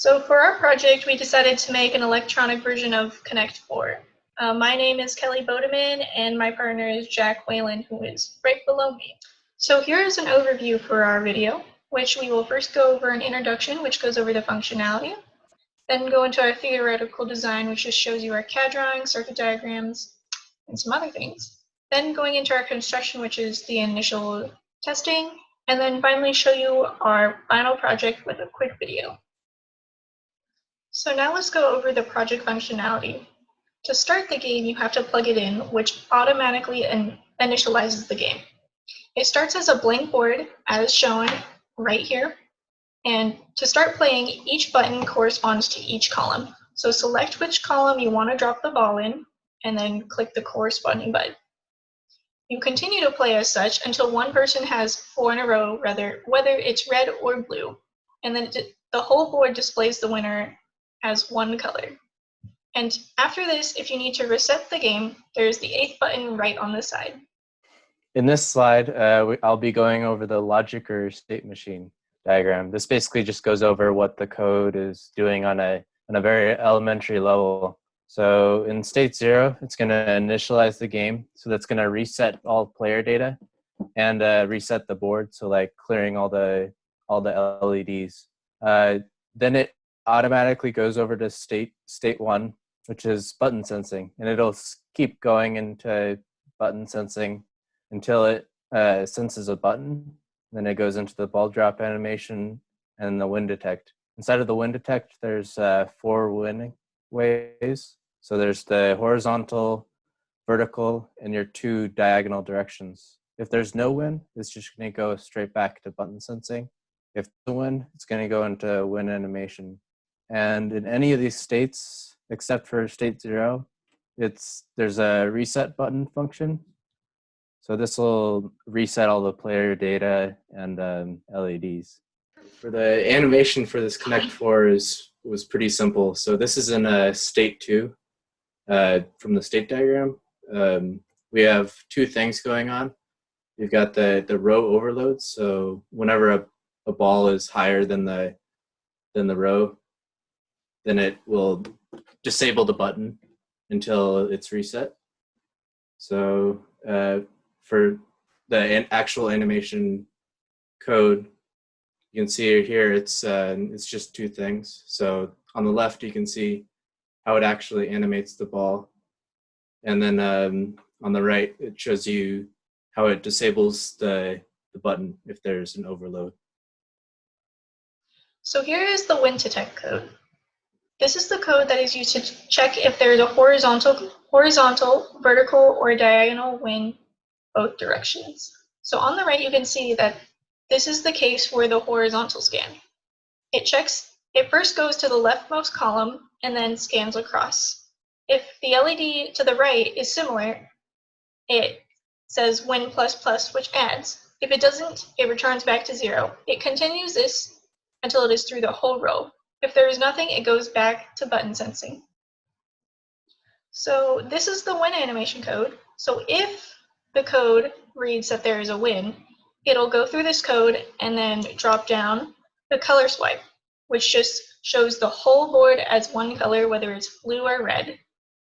So for our project, we decided to make an electronic version of Connect 4. My name is Kelly Bodeman, and my partner is Jack Whelan, who is right below me. So here is an overview for our video, which we will first go over an introduction, which goes over the functionality, then go into our theoretical design, which just shows you our CAD drawings, circuit diagrams, and some other things. Then going into our construction, which is the initial testing, and then finally show you our final project with a quick video. So now let's go over the project functionality. To start the game, you have to plug it in, which automatically initializes the game. It starts as a blank board, as shown right here. And to start playing, each button corresponds to each column. So select which column you want to drop the ball in, and then click the corresponding button. You continue to play as such until one person has 4 in a row, whether it's red or blue. And then the whole board displays the winner as one color. And after this, if you need to reset the game, there's the 8th button right on the side. In this slide, I'll be going over the logic or state machine diagram. This basically just goes over what the code is doing on a very elementary level. So in state 0, it's going to initialize the game. So that's going to reset all player data and reset the board. So like clearing all the LEDs. Then it automatically goes over to state 1, which is button sensing, and it'll keep going into button sensing until it senses a button. Then it goes into the ball drop animation and the wind detect. Inside of the wind detect, there's 4 winning ways. So there's the horizontal, vertical, and your 2 diagonal directions. If there's no wind, it's just going to go straight back to button sensing. If the wind, it's going to go into wind animation. And in any of these states, except for state 0, there's a reset button function. So this will reset all the player data and LEDs. For the animation for this Connect 4 was pretty simple. So this is in state 2 from the state diagram. We have 2 things going on. We've got the row overload. So whenever a ball is higher than the row, then it will disable the button until it's reset. So for the actual animation code, you can see here it's just 2 things. So on the left, you can see how it actually animates the ball. And then on the right, it shows you how it disables the button if there's an overload. So here is the wind detect code. This is the code that is used to check if there is a horizontal, vertical, or diagonal wind both directions. So on the right, you can see that this is the case for the horizontal scan. It first goes to the leftmost column and then scans across. If the LED to the right is similar, it says wind plus plus, which adds. If it doesn't, it returns back to 0. It continues this until it is through the whole row. If there is nothing, it goes back to button sensing. So this is the wind animation code. So if the code reads that there is a wind, it'll go through this code and then drop down the color swipe, which just shows the whole board as one color, whether it's blue or red.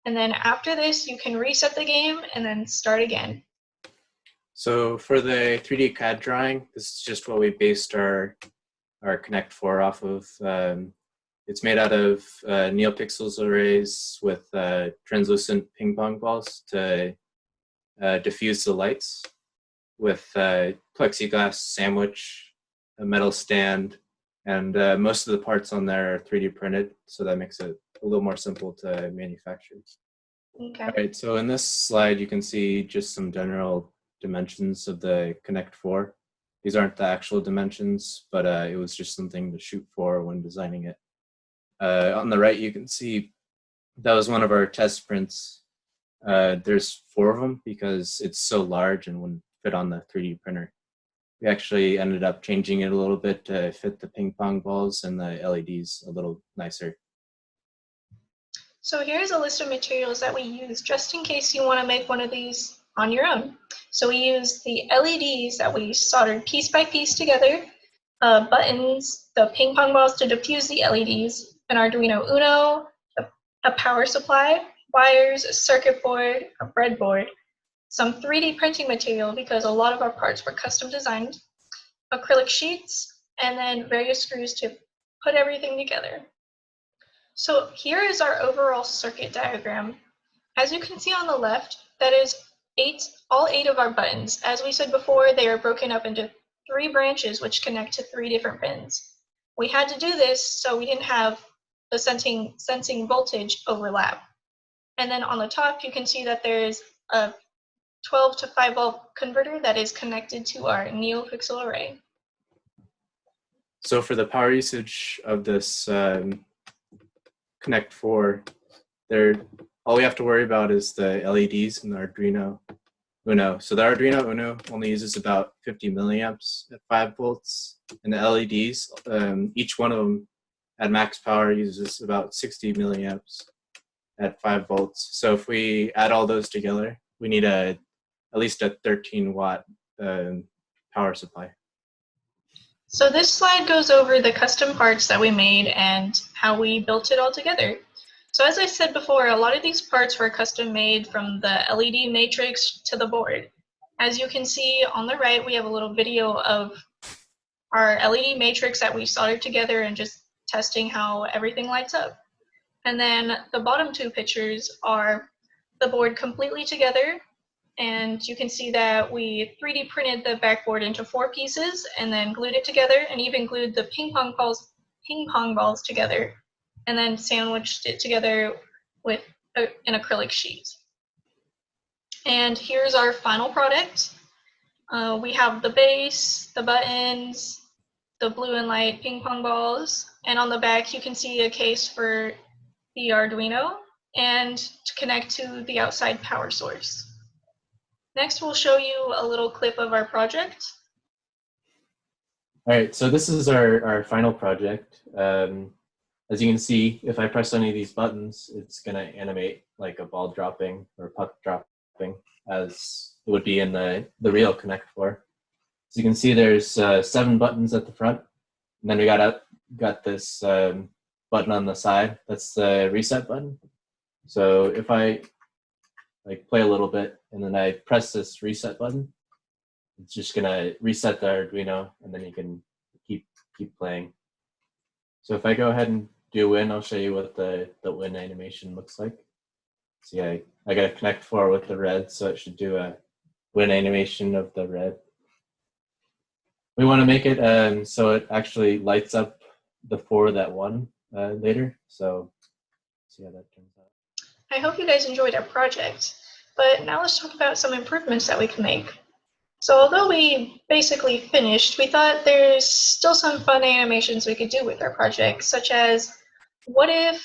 And then after this, you can reset the game and then start again. So for the 3D CAD drawing, this is just what we based our Connect 4 off of. It's made out of NeoPixels arrays with translucent ping pong balls to diffuse the lights, with plexiglass sandwich, a metal stand, and most of the parts on there are 3D printed, so that makes it a little more simple to manufacture. Okay. All right, so in this slide, you can see just some general dimensions of the Connect 4. These aren't the actual dimensions, but it was just something to shoot for when designing it. On the right, you can see that was one of our test prints. There's 4 of them because it's so large and wouldn't fit on the 3D printer. We actually ended up changing it a little bit to fit the ping pong balls and the LEDs a little nicer. So here's a list of materials that we use just in case you want to make one of these on your own. So we use the LEDs that we soldered piece by piece together buttons, the ping pong balls to diffuse the LEDs, an Arduino Uno, a power supply, wires, a circuit board, a breadboard, some 3D printing material because a lot of our parts were custom designed, acrylic sheets, and then various screws to put everything together. So here is our overall circuit diagram. As you can see on the left, that is all eight of our buttons. As we said before, they are broken up into 3 branches which connect to 3 different pins. We had to do this so we didn't have the sensing voltage overlap. And then on the top, you can see that there's a 12 to 5 volt converter that is connected to our NeoPixel array. So for the power usage of this Connect 4, all we have to worry about is the LEDs in the Arduino Uno. So the Arduino Uno only uses about 50 milliamps at 5 volts, and the LEDs, each one of them at max power uses about 60 milliamps at 5 volts. So if we add all those together, we need at least a 13-watt power supply. So this slide goes over the custom parts that we made and how we built it all together. So as I said before, a lot of these parts were custom made from the LED matrix to the board. As you can see on the right, we have a little video of our LED matrix that we soldered together and just testing how everything lights up. And then the bottom 2 pictures are the board completely together. And you can see that we 3D printed the backboard into 4 pieces and then glued it together, and even glued the ping pong balls together, and then sandwiched it together with an acrylic sheet. And here's our final product. We have the base, the buttons, the blue and light ping pong balls, and on the back you can see a case for the Arduino and to connect to the outside power source. Next, we'll show you a little clip of our project. All right, so this is our final project. As you can see, if I press any of these buttons, it's going to animate like a ball dropping or puck dropping, as it would be in the real Connect 4. So you can see there's 7 buttons at the front, and then we got this button on the side. That's the reset button. So if I play a little bit and then I press this reset button, it's just gonna reset the Arduino, and then you can keep playing. So if I go ahead and do win, I'll show you what the win animation looks like. See, I got a Connect 4 with the red, so it should do a win animation of the red. We want to make it so it actually lights up the 4 that won later. So see how that turns out. I hope you guys enjoyed our project, but now let's talk about some improvements that we can make. So although we basically finished, we thought there's still some fun animations we could do with our project, such as, what if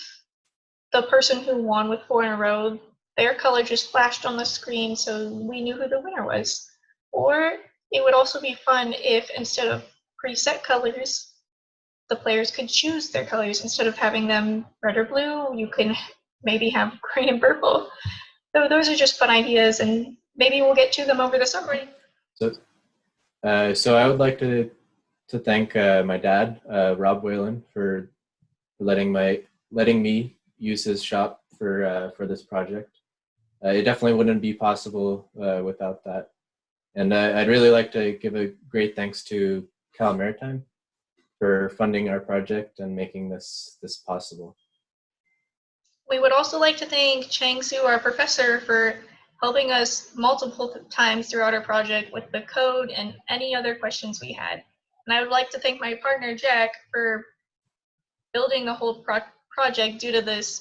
the person who won with 4 in a row, their color just flashed on the screen so we knew who the winner was? Or it would also be fun if instead of preset colors, the players could choose their colors. Instead of having them red or blue, you can maybe have green and purple. So those are just fun ideas, and maybe we'll get to them over the summer. So I would like to thank my dad, Rob Whelan, for letting me use his shop for this project. It definitely wouldn't be possible without that. And I'd really like to give a great thanks to Cal Maritime for funding our project and making this possible. We would also like to thank Chang Su, our professor, for helping us multiple times throughout our project with the code and any other questions we had. And I would like to thank my partner, Jack, for building the whole project due to this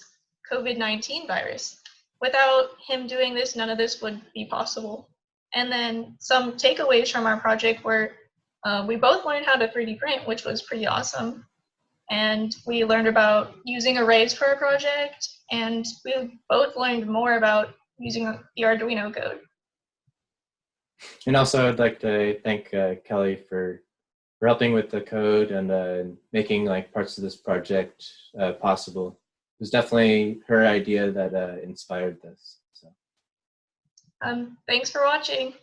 COVID-19 virus. Without him doing this, none of this would be possible. And then some takeaways from our project were we both learned how to 3D print, which was pretty awesome. And we learned about using arrays for our project, and we both learned more about using the Arduino code. And also I'd like to thank Kelly for helping with the code and making parts of this project possible. It was definitely her idea that inspired this. So. Thanks for watching.